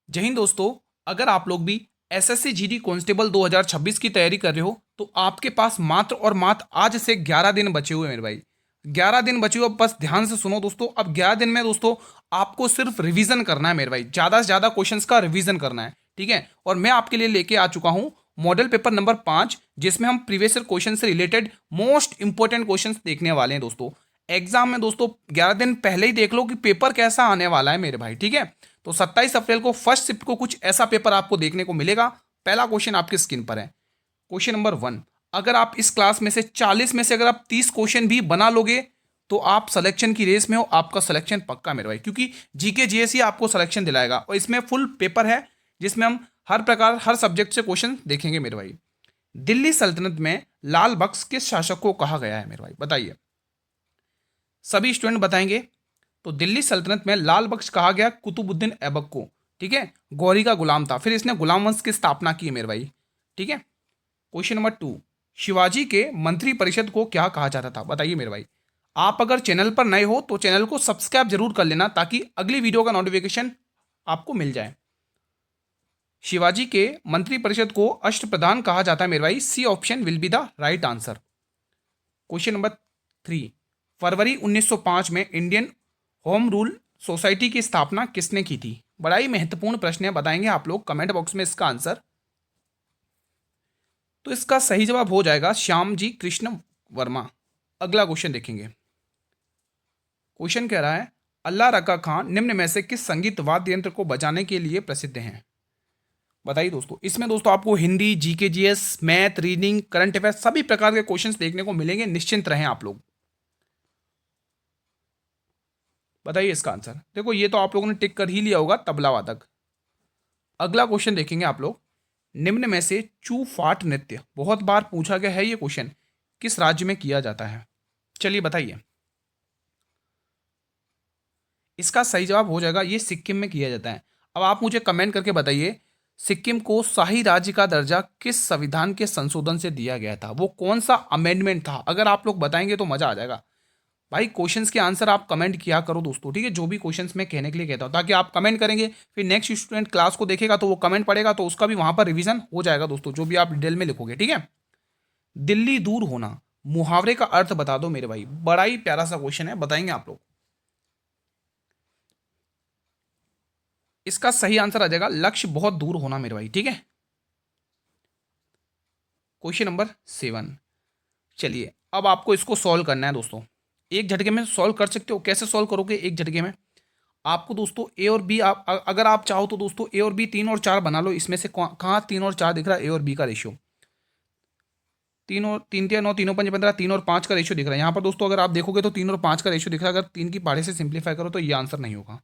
जय हिंद दोस्तों। अगर आप लोग भी एसएससी जीडी कांस्टेबल 2026 की तैयारी कर रहे हो तो आपके पास मात्र और मात्र आज से 11 दिन बचे हुए हैं मेरे भाई। 11 दिन बचे हुए, बस ध्यान से सुनो दोस्तों। अब 11 दिन में दोस्तों आपको सिर्फ रिवीजन करना है मेरे भाई, ज़्यादा से ज़्यादा क्वेश्चंस का रिवीजन करना है, ठीक है। और मैं आपके लिए लेके आ चुका हूँ मॉडल पेपर नंबर 5, जिसमें हम प्रीवियस ईयर क्वेश्चन से रिलेटेड मोस्ट इंपॉर्टेंट क्वेश्चन देखने वाले हैं दोस्तों। एग्जाम में दोस्तों 11 दिन पहले ही देख लो कि पेपर कैसा आने वाला है मेरे भाई, ठीक है। तो 27 अप्रैल को फर्स्ट शिफ्ट को कुछ ऐसा पेपर आपको देखने को मिलेगा। पहला क्वेश्चन आपकी स्क्रीन पर है, क्वेश्चन नंबर 1। अगर आप इस क्लास में से 40 में से अगर आप 30 क्वेश्चन भी बना लोगे तो आप सिलेक्शन की रेस में हो, आपका सिलेक्शन पक्का मेरे भाई, क्योंकि जीके जीएस ही आपको सिलेक्शन दिलाएगा और इसमें फुल पेपर है जिसमें हम हर प्रकार हर सब्जेक्ट से क्वेश्चन देखेंगे मेरे भाई। दिल्ली सल्तनत में लाल बख्श किस शासक को कहा गया है मेरे भाई, बताइए। सभी स्टूडेंट बताएंगे। तो दिल्ली सल्तनत में लाल बख्श कहा गया कुतुबुद्दीन ऐबक को, ठीक है। गौरी का गुलाम था, फिर इसने गुलाम वंश की स्थापना की मेरे भाई, ठीक है। Question number 2। शिवाजी के मंत्री परिषद को क्या कहा जाता था, बताइए मेरे भाई। आप अगर चैनल पर नए हो तो चैनल को सब्सक्राइब जरूर कर लेना ताकि अगली वीडियो का नोटिफिकेशन आपको मिल जाए। शिवाजी के मंत्री परिषद को अष्टप्रधान कहा जाता है मेरे भाई। C option will be the right answer. Question number 3। फरवरी 1905 में इंडियन होम रूल सोसाइटी की स्थापना किसने की थी? बड़ा ही महत्वपूर्ण प्रश्न है, बताएंगे आप लोग कमेंट बॉक्स में इसका आंसर। तो इसका सही जवाब हो जाएगा श्याम जी कृष्ण वर्मा। अगला क्वेश्चन देखेंगे। क्वेश्चन कह रहा है अल्लाह रका खान निम्न में से किस संगीत वाद्य यंत्र को बजाने के लिए प्रसिद्ध हैं? बताइए दोस्तों। इसमें दोस्तों आपको Hindi, GK GS, math, reading, current affair सभी प्रकार के क्वेश्चंस देखने को मिलेंगे, निश्चिंत रहें आप लोग। बताइए इसका आंसर। देखो ये तो आप लोगों ने टिक कर ही लिया होगा, तबला वादक। अगला क्वेश्चन देखेंगे आप लोग। निम्न में से चू फाट नृत्य, बहुत बार पूछा गया है ये क्वेश्चन, किस राज्य में किया जाता है? चलिए बताइए। इसका सही जवाब हो जाएगा ये सिक्किम में किया जाता है। अब आप मुझे कमेंट करके बताइए, सिक्किम को शाही राज्य का दर्जा किस संविधान के संशोधन से दिया गया था? वो कौन सा अमेंडमेंट था? अगर आप लोग बताएंगे तो मजा आ जाएगा भाई। क्वेश्चंस के आंसर आप कमेंट किया करो दोस्तों, ठीक है। जो भी क्वेश्चंस मैं कहने के लिए कहता हूँ, ताकि आप कमेंट करेंगे, फिर नेक्स्ट स्टूडेंट क्लास को देखेगा तो वो कमेंट पढ़ेगा तो उसका भी वहां पर रिवीजन हो जाएगा दोस्तों, जो भी आप डिटेल में लिखोगे, ठीक है। दिल्ली दूर होना मुहावरे का अर्थ बता दो मेरे भाई। बड़ा ही प्यारा सा क्वेश्चन है, बताएंगे आप लोग। इसका सही आंसर आ जाएगा लक्ष्य बहुत दूर होना मेरे भाई, ठीक है। Question number 7। चलिए अब आपको इसको सॉल्व करना है दोस्तों। एक झटके में सॉल्व कर सकते हो। कैसे सॉल्व करोगे एक झटके में? आपको दोस्तों ए और बी, आप अगर आप चाहो तो दोस्तों ए और बी 3 और 4 बना लो। इसमें से कहाँ 3 और 4 दिख रहा है? ए और बी का रेशियो 3 और 3 3 9 तीनों 5 15, 3 और 5 का रेशियो दिख रहा है यहाँ पर दोस्तों। अगर आप देखोगे तो 3 और 5 का रेशियो दिख रहा है। अगर 3 की पहाड़े से सिंप्लीफाई करो तो ये आंसर नहीं होगा।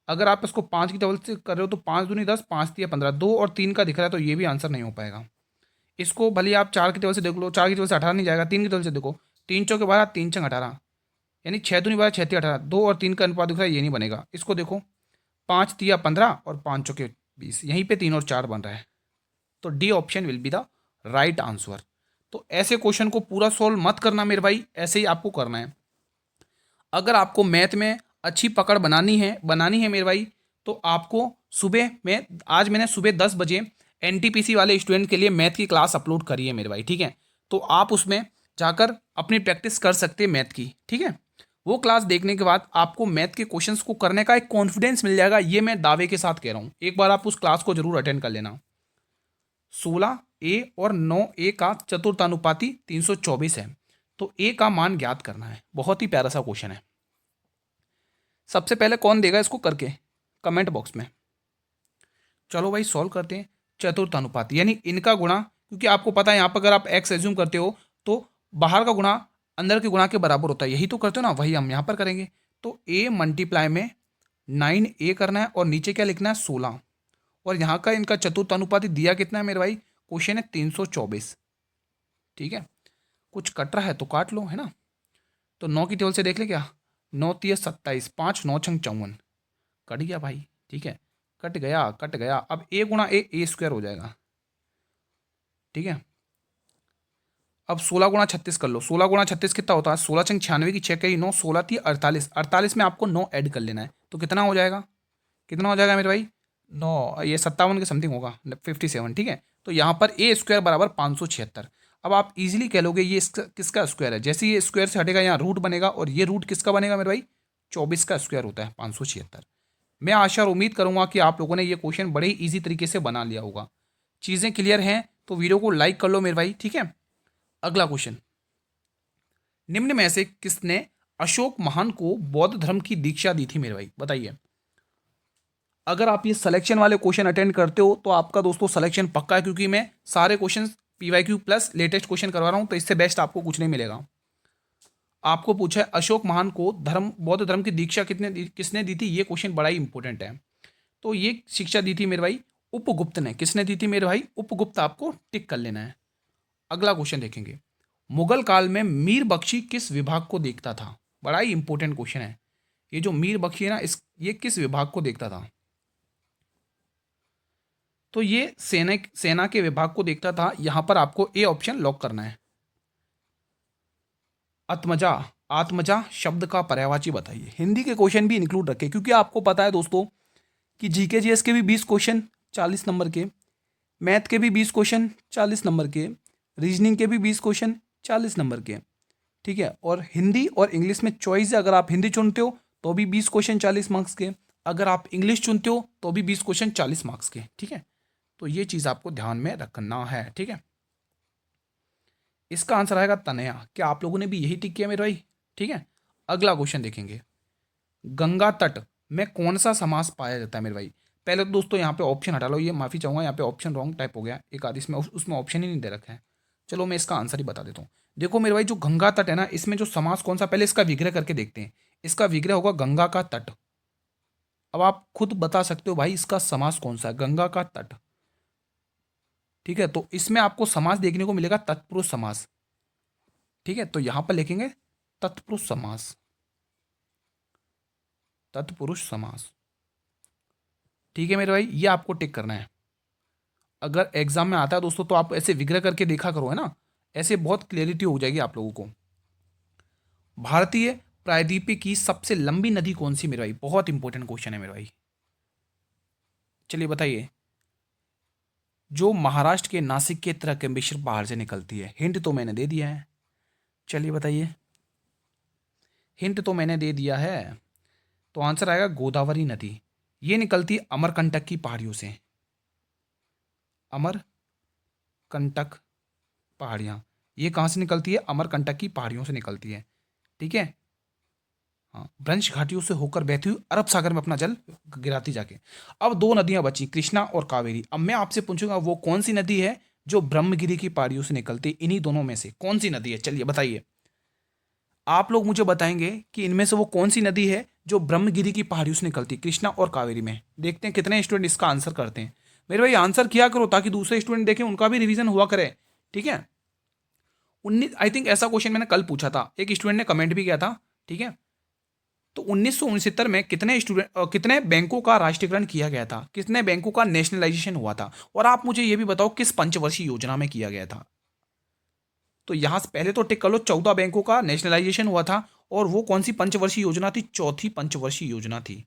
अगर आप इसको 5 की डबल से कर रहे हो तो 5 दूनी 10, 5 तिया 15, 2 और 3 का दिख रहा है तो ये भी आंसर नहीं हो पाएगा। इसको भले आप 4 की टेबल से देख लो, 4 की टेबल से 18 नहीं जाएगा। 3 की टेबल से देखो, 3 चौके 12, 3 छंग 18, यानी 6 दूनी 12, 6 तिया 18, 2 और 3 का अनुपात दिख रहा है, ये नहीं बनेगा। इसको देखो, 5 तिया 15 और 5 चौके 20, यहीं पे 3 और 4 बन रहा है। तो D option will be the right answer. तो ऐसे क्वेश्चन को पूरा सोल्व मत करना मेरे भाई, ऐसे ही आपको करना है। अगर आपको मैथ में अच्छी पकड़ बनानी है मेरे भाई, तो आपको सुबह में, आज मैंने सुबह 10 बजे एनटीपीसी वाले स्टूडेंट के लिए मैथ की क्लास अपलोड करी है मेरे भाई, ठीक है। तो आप उसमें जाकर अपनी प्रैक्टिस कर सकते हैं मैथ की, ठीक है। वो क्लास देखने के बाद आपको मैथ के क्वेश्चंस को करने का एक कॉन्फिडेंस मिल जाएगा, ये मैं दावे के साथ कह रहा हूँ। एक बार आप उस क्लास को जरूर अटेंड कर लेना। 16 ए और 9 ए का चतुर्थानुपाती 324 है, तो ए का मान ज्ञात करना है। बहुत ही प्यारा सा क्वेश्चन है। सबसे पहले कौन देगा इसको करके? कमेंट बॉक्स में। चलो भाई सॉल्व करते हैं। चतुर्थ अनुपात यानी इनका गुणा, क्योंकि आपको पता है यहाँ पर अगर आप एक्स एज्यूम करते हो तो बाहर का गुणा अंदर के गुणा के बराबर होता है, यही तो करते हो ना, वही हम यहाँ पर करेंगे। तो ए मल्टीप्लाई में 9 ए करना है और नीचे क्या लिखना है 16, और यहाँ का इनका चतुर्थ अनुपाती दिया कितना है मेरे भाई? क्वेश्चन है 324, ठीक है। कुछ कट रहा है तो काट लो, है ना। तो 9 की टेबल से देख ले क्या, 9 तिया 27, 5 9 छंग 54, कट गया भाई, ठीक है। कट गया कट गया। अब ए गुणा ए स्क्वायर हो जाएगा, ठीक है। अब 16 गुणा 36 कर लो। 16 गुणा 36 कितना होता है? 16 छंग 96 की 6 कही 9, 16 थी 48, 48 में आपको 9 ऐड कर लेना है, तो कितना हो जाएगा? कितना हो जाएगा मेरे भाई? 9 ये 57 के समथिंग होगा, 57, ठीक है। तो यहाँ पर ए स्क्वायर बराबर 576। अब आप इजीली कह लोगे ये किसका स्क्वायर है। जैसे ये स्क्वायर से हटेगा यहाँ रूट बनेगा, और ये रूट किसका बनेगा मेरे भाई, 24 का स्क्वायर होता है 576। मैं आशा और उम्मीद करूंगा कि आप लोगों ने ये क्वेश्चन बड़े ही ईजी तरीके से बना लिया होगा। चीज़ें क्लियर हैं तो वीडियो को लाइक कर लो मेरे भाई, ठीक है। अगला क्वेश्चन, निम्न में से किसने अशोक महान को बौद्ध धर्म की दीक्षा दी थी मेरे भाई, बताइए। अगर आप ये सिलेक्शन वाले क्वेश्चन अटेंड करते हो तो आपका दोस्तों सिलेक्शन पक्का है, क्योंकि मैं सारे question PYQ plus latest question करवा रहा हूं, तो इससे बेस्ट आपको कुछ नहीं मिलेगा। आपको पूछा है अशोक महान को बौद्ध धर्म की दीक्षा किसने दी थी, ये क्वेश्चन बड़ा ही इंपॉर्टेंट है। तो ये शिक्षा दी थी मेरे भाई उपगुप्त ने। किसने दी थी मेरे भाई, उपगुप्त, आपको टिक कर लेना है। अगला क्वेश्चन देखेंगे, मुगल काल में मीर बख्शी किस विभाग को देखता था। बड़ा ही इंपॉर्टेंट क्वेश्चन है ये। जो मीर बख्शी है ना, ये किस विभाग को देखता था। तो ये सेना के विभाग को देखता था। यहां पर आपको ए ऑप्शन लॉक करना है। आत्मजा, आत्मजा शब्द का पर्यायवाची बताइए। हिंदी के क्वेश्चन भी इंक्लूड रखे, क्योंकि आपको पता है दोस्तों कि जीके जीएस के भी 20 क्वेश्चन 40 नंबर के, मैथ के भी 20 क्वेश्चन 40 नंबर के, रीजनिंग के भी 20 क्वेश्चन 40 नंबर के, ठीक है। और हिंदी और इंग्लिश में चॉइस है, अगर आप हिंदी चुनते हो तो भी 20 क्वेश्चन 40 मार्क्स के, अगर आप इंग्लिश चुनते हो तो भी 20 क्वेश्चन 40 मार्क्स के, ठीक है। तो ये चीज़ आपको ध्यान में रखना है, ठीक है। इसका आंसर आएगा तनया। क्या आप लोगों ने भी यही टिक किया मेरे भाई, ठीक है। अगला क्वेश्चन देखेंगे, गंगा तट में कौन सा समास पाया जाता है मेरे भाई। पहले तो दोस्तों यहाँ पे ऑप्शन हटा लो, ये माफ़ी चाहूँगा, यहाँ पे ऑप्शन रॉन्ग टाइप हो गया एक आध, इसमें उसमें ऑप्शन ही नहीं दे रखा है। चलो मैं इसका आंसर ही बता देता हूँ। देखो मेरे भाई, जो गंगा तट है ना, इसमें जो समास कौन सा, पहले इसका विग्रह करके देखते हैं। इसका विग्रह होगा गंगा का तट। अब आप खुद बता सकते हो भाई इसका समास कौन सा है, गंगा का तट, ठीक है। तो इसमें आपको समास देखने को मिलेगा तत्पुरुष समास, ठीक है। तो यहां पर लिखेंगे तत्पुरुष समास, तत्पुरुष समास, ठीक है मेरे भाई। ये आपको टिक करना है। अगर एग्जाम में आता है दोस्तों तो आप ऐसे विग्रह करके देखा करो, है ना, ऐसे बहुत क्लियरिटी हो जाएगी आप लोगों को। भारतीय प्रायद्वीपीय की सबसे लंबी नदी कौन सी मेरे भाई, बहुत इंपॉर्टेंट क्वेश्चन है मेरे भाई। चलिए बताइए। जो महाराष्ट्र के नासिक के तरह के मिश्र पहाड़ से निकलती है। हिंट तो मैंने दे दिया है, चलिए बताइए। हिंट तो मैंने दे दिया है, तो आंसर आएगा गोदावरी नदी। ये निकलती है अमरकंटक की पहाड़ियों से, अमरकंटक पहाड़ियाँ, ये कहाँ से निकलती है, अमरकंटक की पहाड़ियों से निकलती है, ठीक है। हाँ, ब्रंश घाटियों से होकर बहती हुई अरब सागर में अपना जल गिराती जाके। अब दो नदियां बची, कृष्णा और कावेरी। अब मैं आपसे पूछूंगा वो कौन सी नदी है जो ब्रह्मगिरी की पहाड़ियों से निकलती है। इन्हीं दोनों में से कौन सी नदी है, चलिए बताइए। आप लोग मुझे बताएंगे कि इनमें से वो कौन सी नदी है जो ब्रह्मगिरी की पहाड़ियों से निकलती है, कृष्णा और कावेरी में। देखते हैं कितने स्टूडेंट इसका आंसर करते हैं। मेरे भाई आंसर किया करो ताकि दूसरे स्टूडेंट देखें, उनका भी रिवीजन हुआ करे, ठीक है। 19 आई थिंक ऐसा क्वेश्चन मैंने कल पूछा था, एक स्टूडेंट ने कमेंट भी किया था, ठीक है। तो 1969 में कितने बैंकों का राष्ट्रीयकरण किया गया था, कितने बैंकों का नेशनलाइजेशन हुआ था। और आप मुझे यह भी बताओ किस पंचवर्षीय योजना में किया गया था। तो यहां से पहले तो टिक कर लो, 14 बैंकों का नेशनलाइजेशन हुआ था। और वो कौन सी पंचवर्षीय योजना थी, चौथी पंचवर्षीय योजना थी।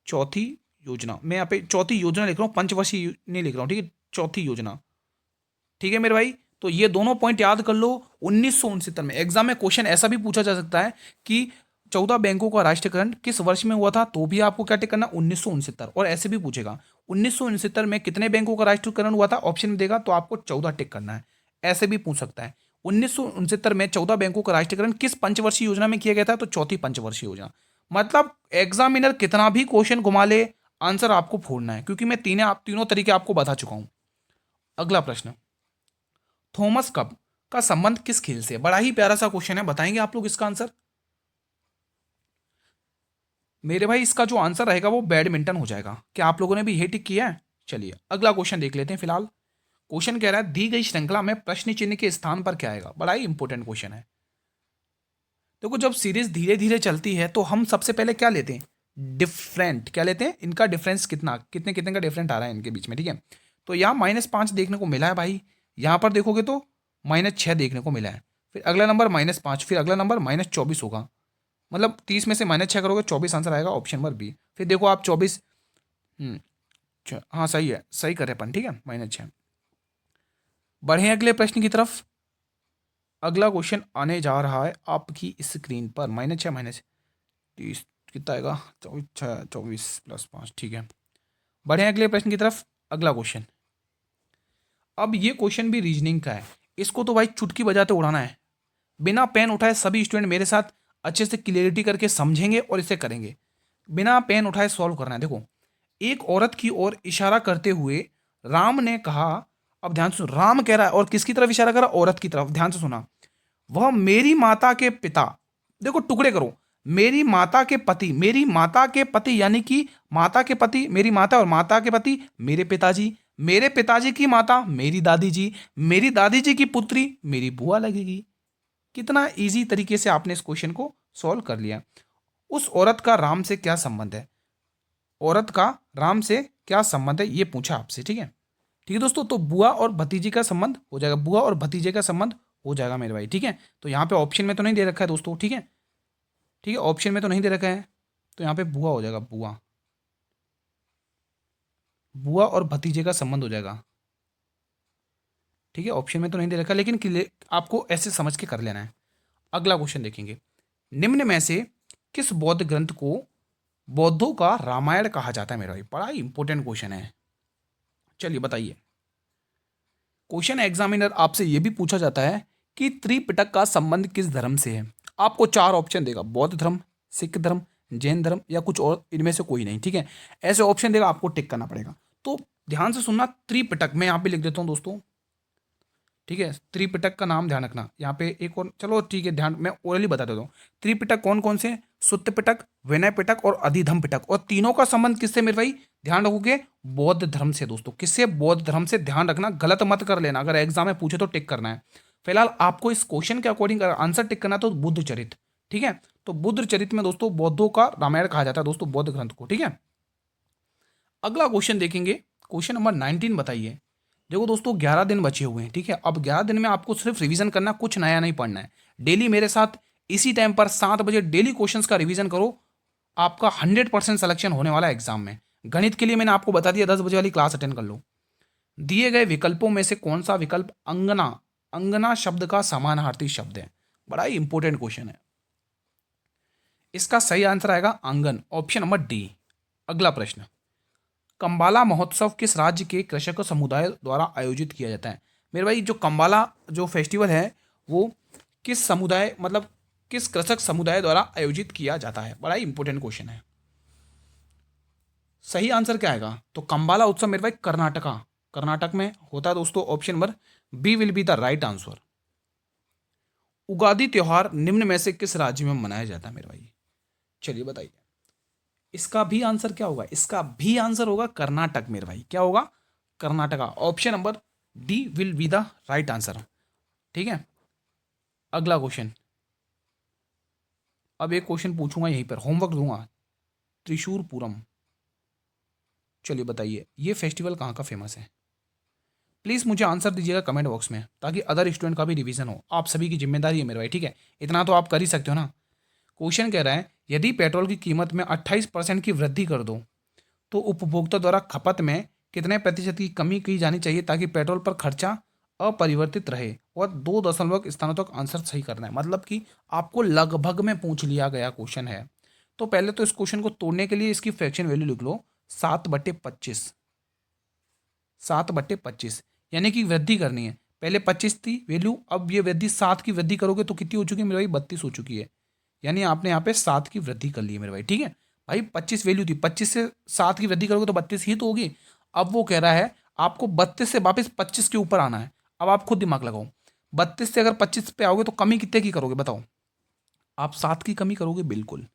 चौथी योजना, मैं यहाँ पे चौथी योजना लिख रहा हूँ, पंचवर्षीय नहीं लिख रहा हूँ, ठीक है, चौथी योजना, ठीक है मेरे भाई। तो ये दोनों पॉइंट याद कर लो। 1969 में एग्जाम में क्वेश्चन ऐसा भी पूछा जा सकता है कि 14 बैंकों का राष्ट्रीयकरण किस वर्ष में हुआ था, तो भी आपको क्या टिक करना, 1969। और ऐसे भी पूछेगा 1969 में कितने बैंकों का राष्ट्रीयकरण हुआ था, ऑप्शन में देगा तो आपको 14 टिक करना है। ऐसे भी पूछ सकता है 1969 में 14 बैंकों का राष्ट्रीयकरण किस पंचवर्षीय योजना में किया गया था, तो चौथी पंचवर्षीय योजना। मतलब एग्जामिनर कितना भी क्वेश्चन घुमा ले, आंसर आपको फोड़ना है, क्योंकि मैं तीनों तरीके आपको बता चुका हूं। अगला प्रश्न, थॉमस कप का संबंध किस खेल से। बड़ा ही प्यारा सा क्वेश्चन है, बताएंगे आप लोग इसका आंसर। मेरे भाई इसका जो आंसर रहेगा वो बैडमिंटन हो जाएगा। क्या आप लोगों ने भी ये टिक किया है। चलिए अगला क्वेश्चन देख लेते हैं। फिलहाल क्वेश्चन कह रहा है दी गई श्रृंखला में प्रश्न चिन्ह के स्थान पर क्या आएगा। बड़ा ही इंपॉर्टेंट क्वेश्चन है। देखो जब सीरीज धीरे धीरे चलती है तो हम सबसे पहले क्या लेते हैं, डिफरेंट, क्या लेते हैं, इनका डिफरेंस कितना, कितने कितने का डिफरेंट आ रहा है इनके बीच में, ठीक है। तो यहाँ -5 देखने को मिला है भाई। यहाँ पर देखोगे तो -6 देखने को मिला है। फिर अगला नंबर -5, फिर अगला नंबर -24 होगा। मतलब 30 में से -6 करोगे 24 आंसर आएगा, ऑप्शन नंबर बी। फिर देखो आप 24, अच्छा हाँ सही है, सही करे अपन, ठीक है -6। बढ़े अगले प्रश्न की तरफ। अगला क्वेश्चन आने जा रहा है आपकी स्क्रीन पर। -6 -30 कितना आएगा, 24 + 5, ठीक है। बढ़े अगले प्रश्न की तरफ। अगला क्वेश्चन, अब ये क्वेश्चन भी रीजनिंग का है। इसको तो भाई चुटकी बजाते उड़ाना है। बिना पेन उठाए सभी स्टूडेंट मेरे साथ अच्छे से क्लियरिटी करके समझेंगे और इसे करेंगे। बिना पेन उठाए सॉल्व करना है। देखो, एक औरत की ओर इशारा करते हुए राम ने कहा, अब ध्यान से, राम कह रहा है और किसकी तरफ इशारा कर रहा है, औरत की तरफ। ध्यान से सुना, वह मेरी माता के पिता, देखो टुकड़े करो, मेरी माता के पति, मेरी माता के पति यानी कि माता के पति मेरी माता और माता के पति मेरे पिताजी, मेरे पिताजी की माता मेरी दादी जी, मेरी दादी जी की पुत्री मेरी बुआ लगेगी। कितना इजी तरीके से आपने इस क्वेश्चन को सॉल्व कर लिया। उस औरत का राम से क्या संबंध है, औरत का राम से क्या संबंध है, ये पूछा आपसे, ठीक है। ठीक है दोस्तों, तो बुआ और भतीजे का संबंध हो जाएगा, बुआ और भतीजे का संबंध हो जाएगा मेरे भाई, ठीक है। तो यहाँ पे ऑप्शन में तो नहीं दे रखा है दोस्तों, ठीक है, ठीक है, ऑप्शन में तो नहीं दे रखा है, तो यहाँ पे बुआ हो जाएगा, बुआ, बुआ और भतीजे का संबंध हो जाएगा, ठीक है। ऑप्शन में तो नहीं दे रखा, लेकिन आपको ऐसे समझ के कर लेना है। अगला क्वेश्चन देखेंगे, निम्न में से किस बौद्ध ग्रंथ को बौद्धों का रामायण कहा जाता है मेरे भाई। बड़ा ही इंपॉर्टेंट क्वेश्चन है, चलिए बताइए। क्वेश्चन एग्जामिनर आपसे यह भी पूछा जाता है कि त्रिपिटक का संबंध किस धर्म से है। आपको 4 ऑप्शन देगा, बौद्ध धर्म, सिख धर्म, जैन धर्म या कुछ और, इनमें से कोई नहीं, ठीक है। ऐसे ऑप्शन देगा, आपको टिक करना पड़ेगा। तो ध्यान से सुनना, त्रिपिटक मैं यहाँ पे लिख देता हूँ दोस्तों, ठीक है। त्रिपिटक का नाम ध्यान रखना। यहाँ पे एक और, चलो ठीक है, ध्यान मैं ओरली बता देता हूँ। त्रिपिटक कौन कौन से, सुत्त पिटक, विनय पिटक और अधिधम पिटक, और तीनों का संबंध किससे मेरे भाई, ध्यान रखोगे, बौद्ध धर्म से दोस्तों। किससे, बौद्ध धर्म से। ध्यान रखना, गलत मत कर लेना, अगर एग्जाम में पूछे तो टिक करना है। फिलहाल आपको इस क्वेश्चन के अकॉर्डिंग आंसर टिक करना तो बुद्ध चरित, ठीक है। तो बुद्ध चरित में दोस्तों बौद्धों का रामायण कहा जाता है दोस्तों, बौद्ध ग्रंथ को, ठीक है। अगला क्वेश्चन देखेंगे, क्वेश्चन नंबर 19 बताइए। देखो दोस्तों 11 दिन बचे हुए हैं, ठीक है। अब 11 दिन में आपको सिर्फ रिवीजन करना, कुछ नया नहीं पढ़ना है। डेली मेरे साथ इसी टाइम पर 7 बजे डेली क्वेश्चंस का रिवीजन करो, आपका 100% सिलेक्शन होने वाला है एग्जाम में। गणित के लिए मैंने आपको बता दिया, 10 बजे वाली क्लास अटेंड कर लो। दिए गए विकल्पों में से कौन सा विकल्प अंगना, अंगना शब्द का समानार्थी शब्द है। बड़ा ही इंपॉर्टेंट क्वेश्चन है। इसका सही आंसर आएगा आंगन, ऑप्शन नंबर डी। अगला प्रश्न, कंबाला महोत्सव किस राज्य के कृषक समुदाय द्वारा आयोजित किया जाता है। मेरे भाई जो कंबाला जो फेस्टिवल है वो किस समुदाय, मतलब किस कृषक समुदाय द्वारा आयोजित किया जाता है। बड़ा ही इंपॉर्टेंट क्वेश्चन है। सही आंसर क्या आएगा, तो कंबाला उत्सव मेरे भाई कर्नाटका, कर्नाटक में होता है दोस्तों। Option number B will be the right answer. Ugadi त्योहार निम्न में से किस राज्य में मनाया जाता है मेरे भाई, चलिए बताइए। इसका भी आंसर क्या होगा, इसका भी आंसर होगा कर्नाटक मेरे भाई। क्या होगा, Karnataka. Option number D will be the right answer, ठीक है। अगला क्वेश्चन, अब एक क्वेश्चन पूछूंगा यहीं पर, होमवर्क दूंगा। त्रिशूरपुरम, चलिए बताइए ये फेस्टिवल कहाँ का फेमस है। प्लीज़ मुझे आंसर दीजिएगा कमेंट बॉक्स में, ताकि अदर स्टूडेंट का भी रिवीजन हो। आप सभी की जिम्मेदारी है मेरे भाई, ठीक है। इतना तो आप कर ही सकते हो ना। क्वेश्चन कह रहा है, यदि पेट्रोल की कीमत में 28% की वृद्धि कर दो तो उपभोक्ता द्वारा खपत में कितने प्रतिशत की कमी की जानी चाहिए ताकि पेट्रोल पर खर्चा अपरिवर्तित रहे। और 2 दशमलव स्थानों तक आंसर सही करना है, मतलब कि आपको लगभग में पूछ लिया गया क्वेश्चन है। तो पहले तो इस क्वेश्चन को तोड़ने के लिए इसकी फ्रैक्शन वैल्यू लिख लो, 7/25, 7/25, यानी कि वृद्धि करनी है। पहले 25 थी वैल्यू, अब ये वृद्धि 7 की वृद्धि करोगे तो कितनी हो चुकी है मेरे भाई, 32 हो चुकी है। यानी आपने यहाँ पे 7 की वृद्धि कर ली है मेरे भाई, ठीक है। भाई 25 वैल्यू थी, 25 से 7 की वृद्धि करोगे तो 32 ही तो होगी। अब वो कह रहा है आपको 32 से वापस 25 के ऊपर आना है। अब आप खुद दिमाग लगाओ, 32 से अगर 25 पे आओगे तो कमी कितने की करोगे बताओ। आप 7 की कमी करोगे बिल्कुल,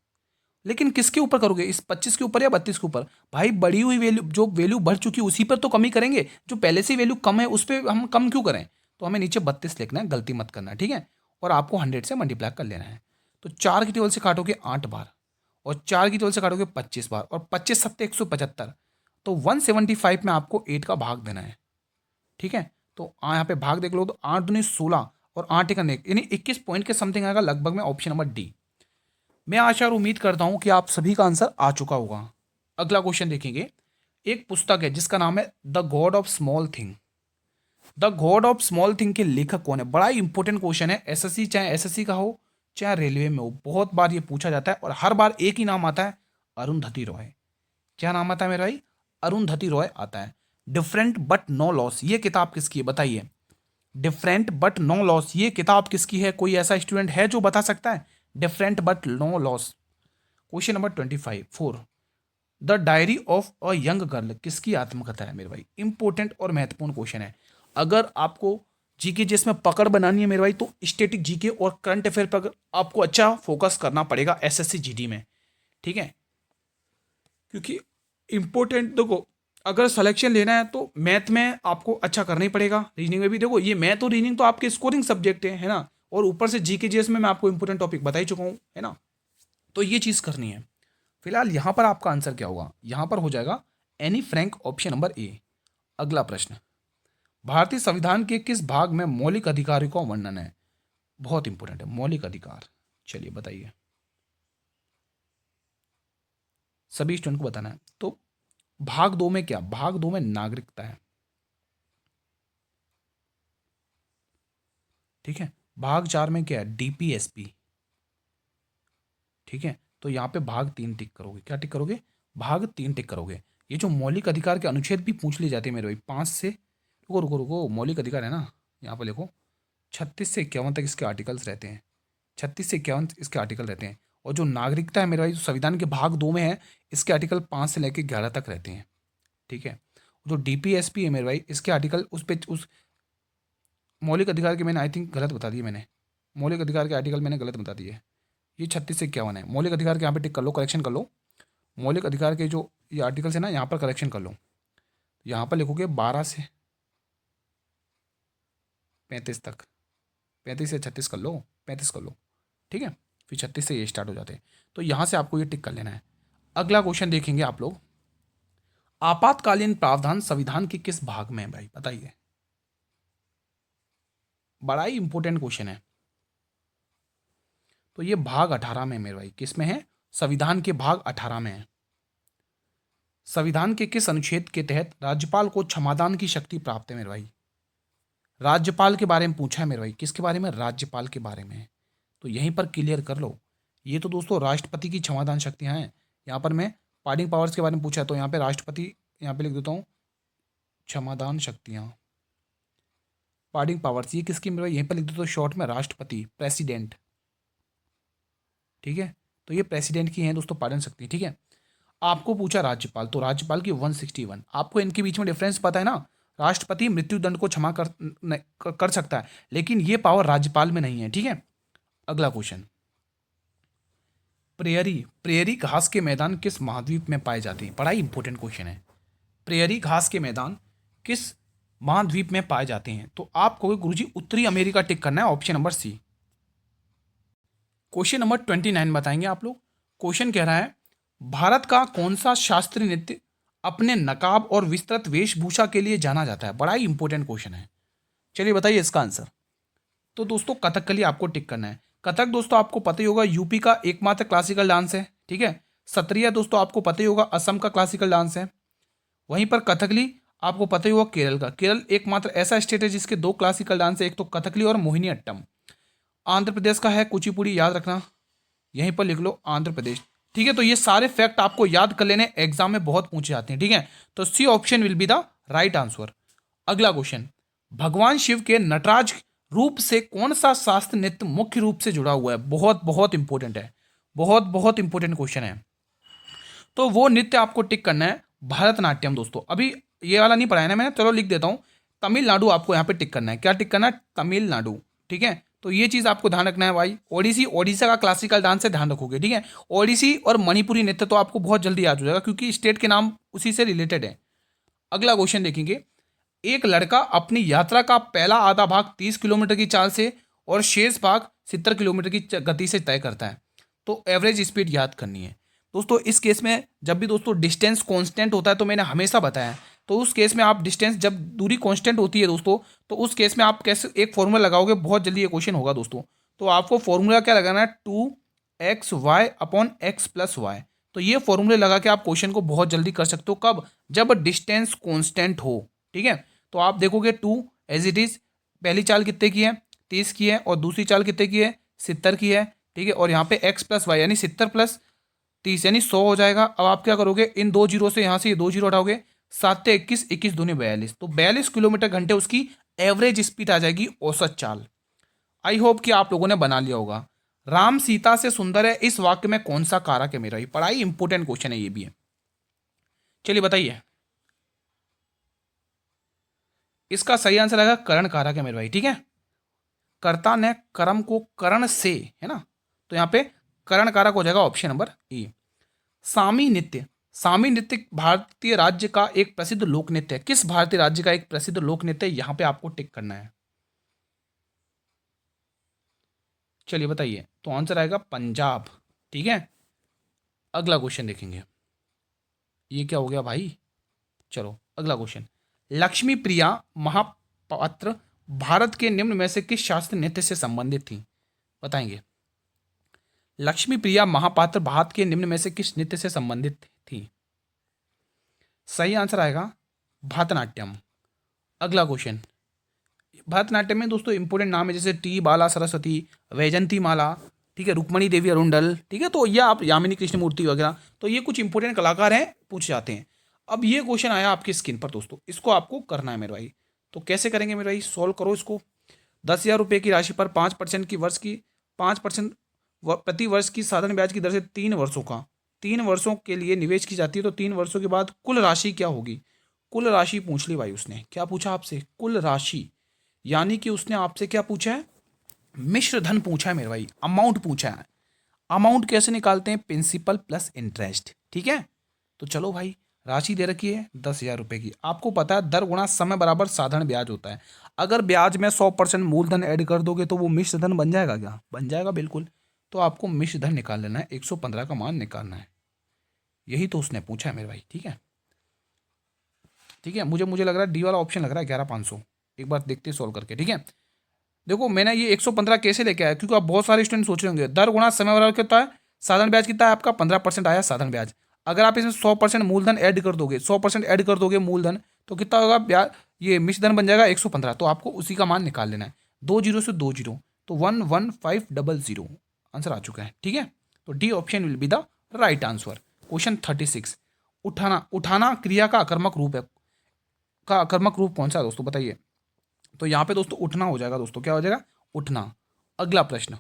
लेकिन किसके ऊपर करोगे, इस 25 के ऊपर या 32 के ऊपर। भाई बढ़ी हुई वैल्यू, जो वैल्यू बढ़ चुकी है उसी पर तो कमी करेंगे, जो पहले से वैल्यू कम है उस पर हम कम क्यों करें। तो हमें नीचे 32 लिखना है, गलती मत करना, ठीक है। और आपको 100 से मल्टीप्लाई कर लेना है। तो 4 की टेबल से काटोगे 8 बार, और 4 की टेबल से काटोगे 25 बार, और 25 सत्ते 175, तो 175 में आपको 8 का भाग देना है, ठीक है। तो यहाँ पे भाग देख लो, तो 8 दूनी 16 और 8 एक यानी 21 पॉइंट के समथिंग आएगा लगभग में, ऑप्शन नंबर डी। मैं आशा और उम्मीद करता हूं कि आप सभी का आंसर आ चुका होगा। अगला क्वेश्चन देखेंगे, एक पुस्तक है जिसका नाम है the God of small thing. The God of small thing के लेखक कौन है? बड़ा ही इंपॉर्टेंट क्वेश्चन है, एसएससी चाहे एसएससी का हो चाहे रेलवे में हो, बहुत बार ये पूछा जाता है और हर बार एक ही नाम आता है, अरुंधति रॉय। क्या नाम आता है मेरा भाई? अरुंधति रॉय आता है। डिफरेंट बट नो लॉस, ये किताब किसकी है बताइए? डिफरेंट बट नो लॉस, ये किताब किसकी है? कोई ऐसा स्टूडेंट है जो बता सकता है? Different but no loss. Question number 25 the diary of a young girl किसकी आत्मकथा है मेरे भाई? इंपॉर्टेंट और महत्वपूर्ण क्वेश्चन है। अगर आपको जीके जिसमें पकड़ बनानी है मेरे भाई, तो स्टैटिक जीके और करंट अफेयर पर आपको अच्छा फोकस करना पड़ेगा एसएससी जीडी में, ठीक है? क्योंकि इंपॉर्टेंट देखो, अगर सिलेक्शन लेना है तो मैथ में आपको अच्छा करना ही पड़ेगा, रीजनिंग में भी। देखो ये मैथ और रीजनिंग तो आपके स्कोरिंग सब्जेक्ट है ना, और ऊपर से जीके जीएस में मैं आपको इंपॉर्टेंट टॉपिक बता ही चुका हूँ, है ना? तो ये चीज़ करनी है। फिलहाल यहाँ पर आपका आंसर क्या होगा? यहाँ पर हो जाएगा Anne Frank, option number A. अगला प्रश्न, भारतीय संविधान के किस भाग में मौलिक अधिकारों का वर्णन है? बहुत इंपॉर्टेंट है मौलिक अधिकार। चलिए बताइए, सभी स्टूडेंट को बताना है। तो भाग 2 में क्या? भाग 2 में नागरिकता है, ठीक है। भाग 4 में क्या है? डीपीएसपी, ठीक है। तो यहाँ पे भाग 3 टिक करोगे। क्या टिक करोगे? भाग 3 टिक करोगे। ये जो मौलिक अधिकार के अनुच्छेद भी पूछ लिए जाते हैं मेरे भाई, 5 से, रुको रुको रुको, मौलिक अधिकार है ना, यहाँ पर लिखो 36 से 51 तक इसके आर्टिकल्स रहते हैं। 36 से 51 इसके आर्टिकल रहते हैं। और जो नागरिकता है मेरे भाई, जो संविधान के भाग 2 में है, इसके आर्टिकल 5 से लेकर 11 तक रहते हैं, ठीक है। जो डीपीएसपी है मेरे भाई, इसके आर्टिकल उस पे उस मौलिक अधिकार के मैंने आई थिंक गलत बता दिए, मैंने मौलिक अधिकार के आर्टिकल मैंने गलत बता दिए। ये 36 से 51 है मौलिक अधिकार के, यहाँ पे टिक कर लो, करेक्शन कर लो। मौलिक अधिकार के जो ये आर्टिकल्स है ना, यहाँ पर करेक्शन कर लो। यहाँ पर लिखोगे 12 से 35 तक, 35 से 36 कर लो, 35 कर लो, ठीक है। फिर 36 से ये स्टार्ट हो जाते हैं। तो यहाँ से आपको ये टिक कर लेना है। अगला क्वेश्चन देखेंगे आप लोग, आपातकालीन प्रावधान संविधान के किस भाग में है भाई? बताइए, बड़ा ही इंपॉर्टेंट क्वेश्चन है। तो ये भाग 18 में मेरे भाई, किस में है? संविधान के भाग 18 में है। संविधान के किस अनुच्छेद के तहत राज्यपाल को क्षमादान की शक्ति प्राप्त है मेरे भाई? राज्यपाल के बारे में पूछा है मेरे भाई, किसके बारे में? राज्यपाल के बारे में। तो यहीं पर क्लियर कर लो। ये तो दोस्तों राष्ट्रपति की क्षमादान शक्तियां हैं। यहाँ पर मैं पार्डिंग पावर्स के बारे में पूछा है, तो यहाँ पे राष्ट्रपति, यहाँ पे लिख देता हूँ क्षमादान शक्तियाँ, पार्डिंग पावर्स, ये किसकी मेरे भाई? यहीं पर लिख देता हूँ शॉर्ट में, राष्ट्रपति, प्रेसिडेंट, ठीक है। तो ये प्रेसिडेंट की हैं दोस्तों पालन शक्ति, ठीक है। आपको पूछा राज्यपाल, तो राज्यपाल की 161। आपको इनके बीच में डिफरेंस पता है ना? राष्ट्रपति मृत्युदंड को क्षमा कर सकता है, लेकिन ये पावर राज्यपाल में नहीं है, ठीक है। अगला क्वेश्चन, प्रेयरी, प्रेयरी घास के मैदान किस महाद्वीप में पाए जाते हैं? बड़ा ही इंपॉर्टेंट क्वेश्चन है। प्रेयरी घास के मैदान किस महाद्वीप में पाए जाते हैं? तो आपको गुरुजी उत्तरी अमेरिका टिक करना है, option number C. Question number 29 बताएंगे आप लोग। क्वेश्चन कह रहा है, भारत का कौन सा शास्त्रीय नृत्य अपने नकाब और विस्तृत वेशभूषा के लिए जाना जाता है? बड़ा ही इंपॉर्टेंट क्वेश्चन है। चलिए बताइए इसका आंसर। तो दोस्तों कथकली आपको टिक करना है। कथक दोस्तों आपको पता ही होगा यूपी का एकमात्र क्लासिकल डांस है, ठीक है। सत्रिया दोस्तों आपको पता ही होगा असम का क्लासिकल डांस है। वहीं पर कथकली आपको पता ही होगा केरल का। केरल एकमात्र ऐसा स्टेट है जिसके 2 क्लासिकल डांस है, एक तो कथकली और मोहिनी अट्टम। आंध्र प्रदेश का है कुचिपुड़ी, याद रखना, यहीं पर लिख लो आंध्र प्रदेश, ठीक है। तो ये सारे फैक्ट आपको याद कर लेने, एग्जाम में बहुत पूछे जाते हैं, ठीक है। तो C option will be the right answer. अगला क्वेश्चन, भगवान शिव के नटराज रूप से कौन सा शास्त्र नृत्य मुख्य रूप से जुड़ा हुआ है? बहुत बहुत इंपॉर्टेंट है, बहुत बहुत इंपॉर्टेंट क्वेश्चन है। तो वो नृत्य आपको टिक करना है भरतनाट्यम दोस्तों। अभी ये वाला नहीं पढ़ाया ना मैंने, चलो लिख देता हूँ, तमिलनाडु आपको यहाँ पे टिक करना है। क्या टिक करना है? तमिलनाडु, ठीक है। तो ये चीज़ आपको ध्यान रखना है भाई। ओडिसी, ओडिशा का क्लासिकल डांस से ध्यान रखोगे, ठीक है। ओडिसी और मणिपुरी नृत्य तो आपको बहुत जल्दी याद हो जाएगा, क्योंकि स्टेट के नाम उसी से रिलेटेड है। अगला क्वेश्चन देखेंगे, एक लड़का अपनी यात्रा का पहला आधा भाग 30 किलोमीटर की चाल से और शेष भाग 70 किलोमीटर की गति से तय करता है। तो एवरेज स्पीड याद करनी है दोस्तों। इस केस में जब भी दोस्तों डिस्टेंस कांस्टेंट होता है, तो मैंने हमेशा बताया, तो उस केस में आप डिस्टेंस, जब दूरी कांस्टेंट होती है दोस्तों, तो उस केस में आप कैसे एक फॉर्मूला लगाओगे, बहुत जल्दी ये क्वेश्चन होगा दोस्तों। तो आपको फॉर्मूला क्या लगाना है? 2xy/x + y। तो ये फॉर्मूले लगा के आप क्वेश्चन को बहुत जल्दी कर सकते हो। कब? जब डिस्टेंस कांस्टेंट हो। ठीक है, तो आप देखोगे 2 एज इट इज, पहली चाल कितने की है? 30 की है, और दूसरी चाल कितने की है? 70 की है। ठीक है, और यहाँ पे x प्लस वाई यानी 70 प्लस 30 यानी 100 हो जाएगा। अब आप क्या करोगे, इन दो जीरो से, यहाँ से ये दो जीरो हटाओगे, 7 से 21, 21 दूनी 42, तो 42 किलोमीटर घंटे उसकी एवरेज स्पीड आ जाएगी, औसत चाल। आई होप कि आप लोगों ने बना लिया होगा। राम सीता से सुंदर है, इस वाक्य में कौन सा कारक है मेरा? ये पढ़ाई इंपोर्टेंट क्वेश्चन है, ये भी है। चलिए बताइए, इसका सही आंसर आएगा करण कारक है मेरे भाई। ठीक है, कर्ता ने कर्म को करण से, है ना, तो यहां पे करण कारक हो जाएगा ऑप्शन नंबर ए। सामी नृत्य, सामी नृत्य भारतीय राज्य का एक प्रसिद्ध लोक नृत्य है। किस भारतीय राज्य का एक प्रसिद्ध लोक नृत्य है? यहां पे आपको टिक करना है। चलिए बताइए, तो आंसर आएगा पंजाब। ठीक है, अगला क्वेश्चन देखेंगे। ये क्या हो गया भाई? चलो अगला क्वेश्चन। लक्ष्मी प्रिया महापात्र भारत के निम्न में से किस शास्त्रीय नृत्य से संबंधित थी? बताएंगे। लक्ष्मी प्रिया महापात्र भारत के निम्न में से किस नृत्य से संबंधित थी? सही आंसर आएगा भरतनाट्यम। अगला क्वेश्चन। भरतनाट्यम में दोस्तों इंपोर्टेंट नाम है जैसे टी बाला सरस्वती, वैजंती माला, ठीक है, रुक्मणी देवी अरुंडल, ठीक है, तो ये आप यामिनी कृष्णमूर्ति वगैरह, तो ये कुछ इंपोर्टेंट कलाकार हैं, पूछ जाते हैं। अब ये क्वेश्चन आया आपकी स्क्रीन पर दोस्तों, इसको आपको करना है मेरे भाई। तो कैसे करेंगे मेरे भाई? सॉल्व करो इसको। 10,000 रुपये की राशि पर 5% की वर्ष की 5% प्रति वर्ष की साधारण ब्याज की दर से 3 वर्षों के लिए निवेश की जाती है, तो 3 वर्षों के बाद कुल राशि क्या होगी? कुल राशि पूछ ली भाई उसने। क्या पूछा आपसे? कुल राशि, यानी कि उसने आपसे क्या पूछा है? मिश्र धन पूछा है मेरे भाई, अमाउंट पूछा है। अमाउंट कैसे निकालते हैं? Principal plus interest. ठीक है, तो चलो भाई, राशि दे रखी है 10,000 रुपये की। आपको पता है दर गुणा समय बराबर साधारण ब्याज होता है। अगर ब्याज में 100% मूलधन ऐड कर दोगे तो वो मिश्र धन बन जाएगा क्या? बन जाएगा बिल्कुल। तो आपको मिश्र धन निकाल लेना है, 115 का मान निकालना है। यही तो उसने पूछा है मेरे भाई। ठीक है, ठीक है, मुझे लग रहा है डी वाला ऑप्शन लग रहा है 11,500। एक बार देखते हैं सॉल्व करके। ठीक है, देखो मैंने ये 115 कैसे लेके आया, क्योंकि आप बहुत सारे स्टूडेंट सोच रहे होंगे दर गुणा समय बराबर कितना है, साधारण ब्याज कितना है आपका? 15% आया साधारण ब्याज। अगर आप इसमें 100% मूलधन ऐड कर दोगे, 100% ऐड कर दोगे मूलधन, तो कितना होगा ब्याज? ये मिश्र धन बन जाएगा 115। तो आपको उसी का मान निकाल लेना है। 2 जीरो से 2 जीरो, तो 11500 आंसर आ चुका है। ठीक है, तो D option will be the right answer. Question 36। उठाना, उठाना क्रिया का आकर्मक रूप है। का आकर्मक रूप कौन सा है दोस्तों? बताइए। तो यहाँ पे दोस्तों उठना हो जाएगा दोस्तों, क्या हो जाएगा? उठना। अगला प्रश्न,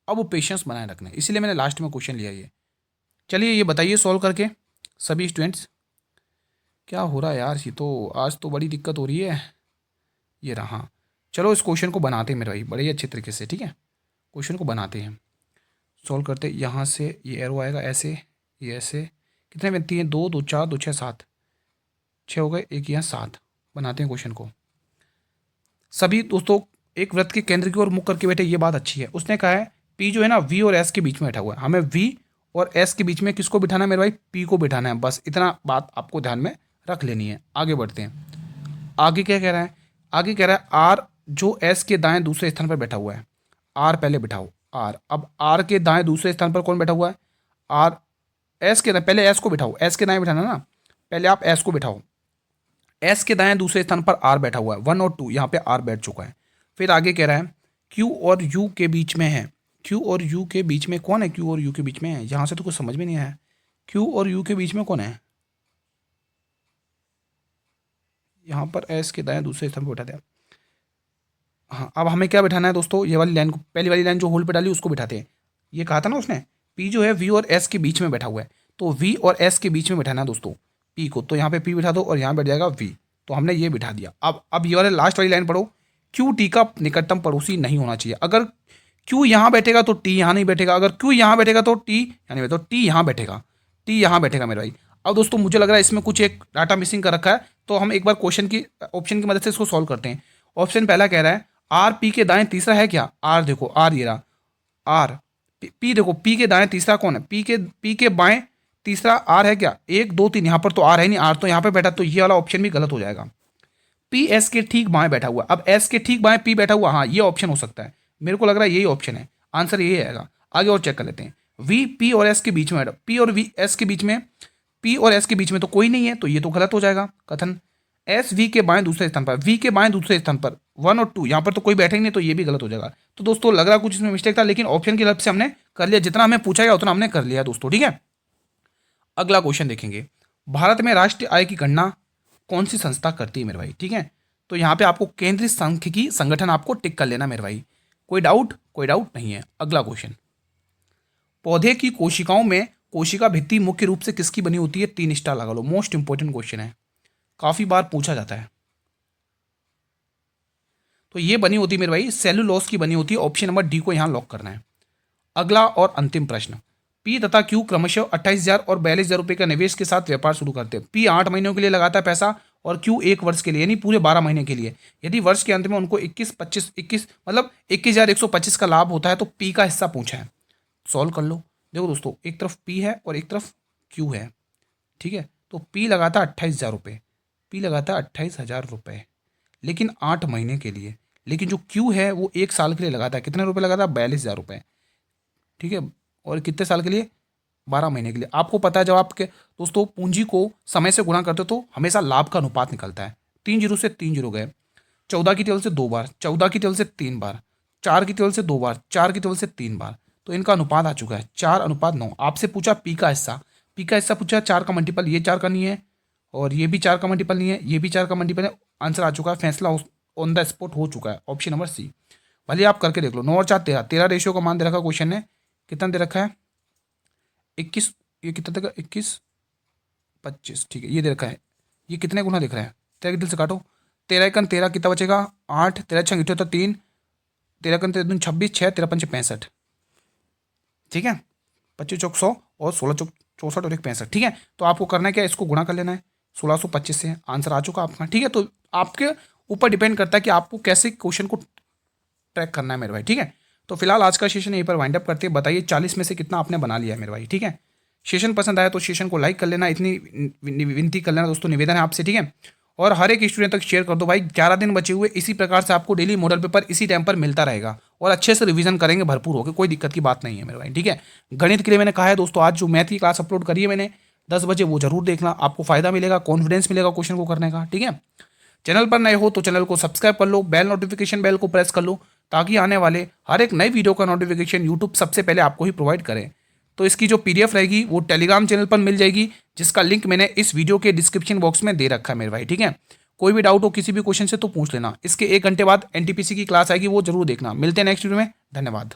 अब वो पेशेंस बनाए रखना है, इसीलिए मैंने लास्ट में क्वेश्चन लिया ये। चलिए ये बताइए सॉल्व करके सभी स्टूडेंट्स। क्या हो रहा है यार, ये तो आज तो बड़ी दिक्कत हो रही है। ये रहा। चलो इस क्वेश्चन को बनाते हैं मेरे भाई बड़े ही अच्छे तरीके से। ठीक है, क्वेश्चन को बनाते हैं, सॉल्व करते हैं। यहाँ से ये एरो आएगा ऐसे, ये ऐसे। कितने बनती हैं? 2 2 4 2 6 7, 6 हो गए, एक यहाँ 7। बनाते हैं क्वेश्चन को। सभी दोस्तों एक वृत्त के केंद्र की ओर मुख करके बैठे, ये बात अच्छी है। उसने कहा है पी जो है ना वी और एस के बीच में बैठा हुआ है, हमें वी और एस के बीच में किसको बिठाना है मेरे भाई? पी को बिठाना है। बस इतना बात आपको ध्यान में रख लेनी है। आगे बढ़ते हैं। आगे क्या कह रहा है? आगे कह रहा है आर जो एस के दाएं दूसरे स्थान पर बैठा हुआ है। आर पहले बिठाओ, आर। अब आर के दाएं दूसरे स्थान पर कौन बैठा हुआ है? आर। एस के दाएं, पहले एस को बिठाओ, एस के दाएं बिठाना ना, पहले आप एस को बिठाओ। एस के दाएं दूसरे स्थान पर आर बैठा हुआ है, 1 और 2, यहाँ पे आर बैठ चुका है। फिर आगे कह रहा है क्यू और यू के बीच में है। क्यू और यू के बीच में कौन है? क्यू और यू के बीच में है, यहाँ से तो कुछ समझ में नहीं आया। क्यू और यू के बीच में कौन है? यहाँ पर एस के दाएं दूसरे स्थान पर बैठा दिया। हाँ, अब हमें क्या बिठाना है दोस्तों? ये वाली लाइन को, पहली वाली लाइन जो होल पे डाली उसको बिठाते हैं। ये कहा था ना उसने, पी जो है वी और एस के बीच में बैठा हुआ है, तो वी और एस के बीच में बिठाना है दोस्तों पी को। तो यहाँ पे पी बिठा दो और यहाँ बैठ जाएगा वी। तो हमने ये बिठा दिया। अब ये वाले लास्ट वाली लाइन पढ़ो। क्यू टी का निकटतम पड़ोसी नहीं होना चाहिए। अगर क्यू यहाँ बैठेगा तो टी यहाँ नहीं बैठेगा, अगर क्यू यहाँ बैठेगा तो टी यहाँ नहीं बैठेगा, तो टी यहाँ बैठेगा, टी यहाँ बैठेगा मेरे भाई। अब दोस्तों मुझे लग रहा है इसमें कुछ एक डाटा मिसिंग कर रखा है, तो हम एक बार क्वेश्चन की ऑप्शन की मदद से इसको सॉल्व करते हैं। ऑप्शन पहला कह रहा है आर पी के दाएं तीसरा है क्या? आर देखो, आर ये रहा आर। पी देखो, पी के दाएं तीसरा कौन है? पी के बाएं तीसरा आर है क्या? 1 2 3, यहाँ पर तो आर है नहीं, आर तो यहाँ पे बैठा, तो ये वाला ऑप्शन भी गलत हो जाएगा। पी एस के ठीक बाएं बैठा हुआ, अब एस के ठीक बाएं पी बैठा हुआ, हाँ ये ऑप्शन हो सकता है। मेरे को लग रहा है यही ऑप्शन है, आंसर यही आएगा। आगे और चेक कर लेते हैं। वी पी और एस के बीच में, पी और वी एस के बीच में, पी और एस के बीच में तो कोई नहीं है, तो ये तो गलत हो जाएगा कथन। एस वी के बाएं दूसरे स्थान पर, वी के बाएं दूसरे स्थान पर 1 और 2, यहाँ पर तो कोई बैठे ही नहीं, तो ये भी गलत हो जाएगा। तो दोस्तों लग रहा कुछ इसमें मिस्टेक था, लेकिन ऑप्शन की हेल्प से हमने कर लिया, जितना हमें पूछा गया उतना हमने कर लिया दोस्तों, ठीक है। अगला क्वेश्चन देखेंगे, भारत में राष्ट्रीय आय की गणना कौन सी संस्था करती है मेरे भाई, ठीक है। तो यहाँ पे आपको केंद्रीय सांख्यिकी संगठन आपको टिक कर लेना मेरे भाई, कोई डाउट नहीं है। अगला क्वेश्चन, पौधे की कोशिकाओं में कोशिका भित्ति मुख्य रूप से किसकी बनी होती है, 3 स्टार लगा लो, मोस्ट इंपॉर्टेंट क्वेश्चन है, काफी बार पूछा जाता है। तो ये बनी होती है मेरे भाई सेलुलोज की बनी होती है, ऑप्शन नंबर डी को यहां लॉक करना है। अगला और अंतिम प्रश्न, पी तथा क्यू क्रमशः 28,000 और 42,000 रुपए का निवेश के साथ व्यापार शुरू करते हैं। पी 8 महीनों के लिए लगाता है पैसा और क्यू 1 वर्ष के लिए, यानी पूरे 12 महीने के लिए। यदि वर्ष के अंत में उनको 21 मतलब 21,125 का लाभ होता है, तो पी का हिस्सा पूछा है। सॉल्व कर लो। देखो दोस्तों, एक तरफ पी है और एक तरफ क्यू है, ठीक है। तो पी लगाता है 28,000 रुपये, पी लगाता है 28,000 रुपये, लेकिन 8 महीने के लिए। लेकिन जो क्यू है वो 1 साल के लिए लगाता है, कितने रुपए लगाता है, 42,000 रुपये, ठीक है। और कितने साल के लिए, 12 महीने के लिए। आपको पता है जब आपके दोस्तों पूंजी को समय से गुणा करते हो तो हमेशा लाभ का अनुपात निकलता है। 3 जीरो से 3 जीरो गए, 14 की टेबल से 2 बार, 14 की टेबल से 3 बार, 4 की टेबल से 2 बार, 4 की टेबल से 3 बार, तो इनका अनुपात आ चुका है 4:9। आपसे पूछा पी का हिस्सा, पी का हिस्सा पूछा 4 का मल्टीपल, ये 4 का नहीं है और ये भी 4 का मल्टीपल नहीं है, ये भी 4 का मल्टीपल है। आंसर आ चुका है, फैसला ऑन द स्पॉट हो चुका है, ऑप्शन नंबर सी। भले आप करके देख लो, 9 और 4 13, 13 रेशियो का मान दे रखा क्वेश्चन ने, कितना दे रखा है 21, ये कितना देगा 21 25, ठीक है ये दे रखा है। ये कितने गुना दिख रहा है, 13 के दिल से काटो, 13 एकन 13 कितना बचेगा 8, 13 छंग 3, 13 कन 13 26, 6 13 पंच 65, ठीक है। 25 चौक 100 और 16 चौक 64 और 1 65, ठीक है। तो आपको करना है क्या, इसको गुणा कर लेना है 1625 से, आंसर आ चुका आपका, ठीक है। तो आपके ऊपर डिपेंड करता है कि आपको कैसे क्वेश्चन को ट्रैक करना है मेरे भाई, ठीक है। तो फिलहाल आज का सेशन यहीं पर वाइंड अप करते हैं। बताइए 40 में से कितना आपने बना लिया है मेरे भाई, ठीक है। सेशन पसंद आया तो सेशन को लाइक कर लेना, इतनी विनती कर लेना दोस्तों, निवेदन है आपसे, ठीक है। और हर एक स्टूडेंट तक शेयर कर दो भाई। 11 दिन बचे हुए, इसी प्रकार से आपको डेली मॉडल पेपर इसी टाइम पर मिलता रहेगा और अच्छे से रिवीजन करेंगे भरपूर होकर, कोई दिक्कत की बात नहीं है मेरे भाई, ठीक है। गणित के लिए मैंने कहा है दोस्तों, आज जो मैथ की क्लास अपलोड करी है मैंने 10 बजे, वो जरूर देखना, आपको फायदा मिलेगा, कॉन्फिडेंस मिलेगा क्वेश्चन को करने का, ठीक है। चैनल पर नए हो तो चैनल को सब्सक्राइब कर लो, बेल नोटिफिकेशन बेल को प्रेस कर लो, ताकि आने वाले हर एक नई वीडियो का नोटिफिकेशन यूट्यूब सबसे पहले आपको ही प्रोवाइड करे। तो इसकी जो पीडीएफ रहेगी वो टेलीग्राम चैनल पर मिल जाएगी, जिसका लिंक मैंने इस वीडियो के डिस्क्रिप्शन बॉक्स में दे रखा है मेरे भाई, ठीक है। कोई भी डाउट हो किसी भी क्वेश्चन से तो पूछ लेना। इसके 1 घंटे बाद एनटीपीसी की क्लास आएगी, वो जरूर देखना। मिलते हैं नेक्स्ट वीडियो में, धन्यवाद।